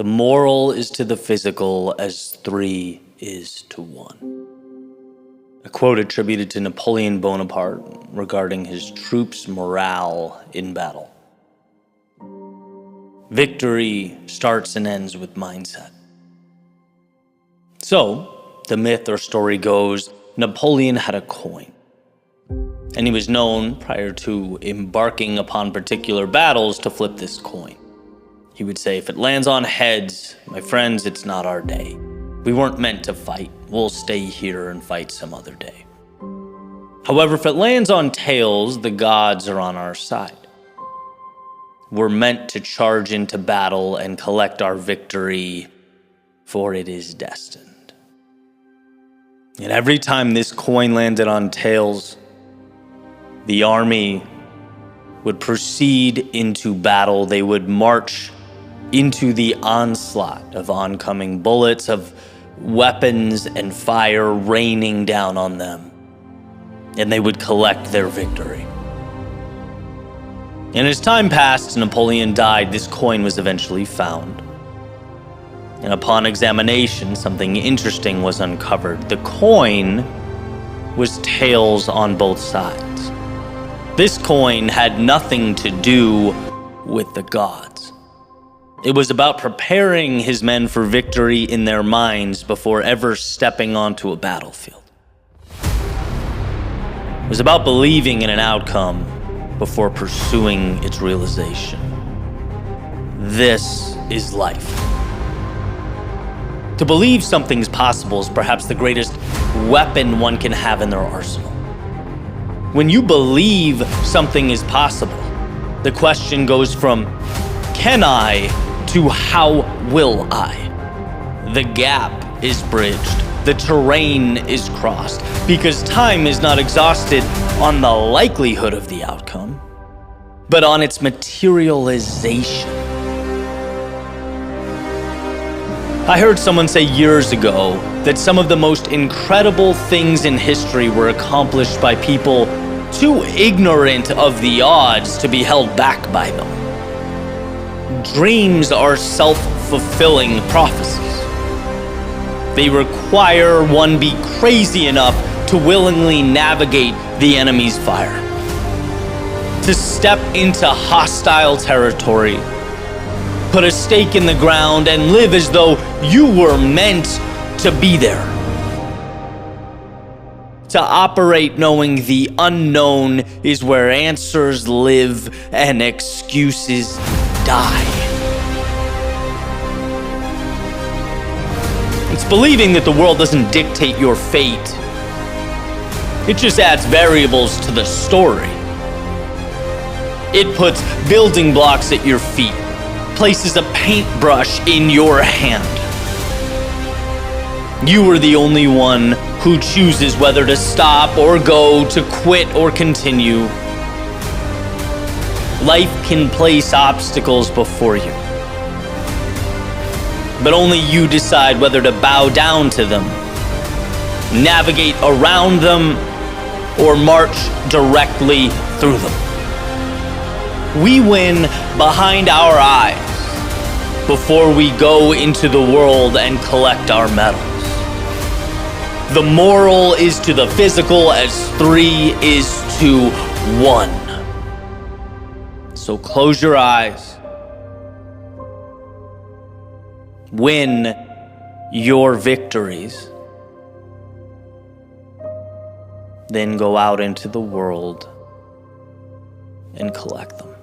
The moral is to the physical as 3 is to 1. A quote attributed to Napoleon Bonaparte regarding his troops' morale in battle. Victory starts and ends with mindset. So, the myth or story goes, Napoleon had a coin. And he was known, prior to embarking upon particular battles, to flip this coin. He would say, if it lands on heads, my friends, it's not our day. We weren't meant to fight. We'll stay here and fight some other day. However, if it lands on tails, the gods are on our side. We're meant to charge into battle and collect our victory, for it is destined. And every time this coin landed on tails, the army would proceed into battle. They would march into the onslaught of oncoming bullets, of weapons and fire raining down on them. And they would collect their victory. And as time passed, Napoleon died, this coin was eventually found. And upon examination, something interesting was uncovered. The coin was tails on both sides. This coin had nothing to do with the gods. It was about preparing his men for victory in their minds before ever stepping onto a battlefield. It was about believing in an outcome before pursuing its realization. This is life. To believe something's possible is perhaps the greatest weapon one can have in their arsenal. When you believe something is possible, the question goes from, can I, to how will I? The gap is bridged. The terrain is crossed, because time is not exhausted on the likelihood of the outcome, but on its materialization. I heard someone say years ago that some of the most incredible things in history were accomplished by people too ignorant of the odds to be held back by them. Dreams are self-fulfilling prophecies. They require one be crazy enough to willingly navigate the enemy's fire, to step into hostile territory, put a stake in the ground, and live as though you were meant to be there. To operate knowing the unknown is where answers live and excuses die. It's believing that the world doesn't dictate your fate. It just adds variables to the story. It puts building blocks at your feet, places a paintbrush in your hand. You are the only one who chooses whether to stop or go, to quit or continue. Life can place obstacles before you, but only you decide whether to bow down to them, navigate around them, or march directly through them. We win behind our eyes before we go into the world and collect our medals. The moral is to the physical as 3 is to 1. So close your eyes. Win your victories. Then go out into the world and collect them.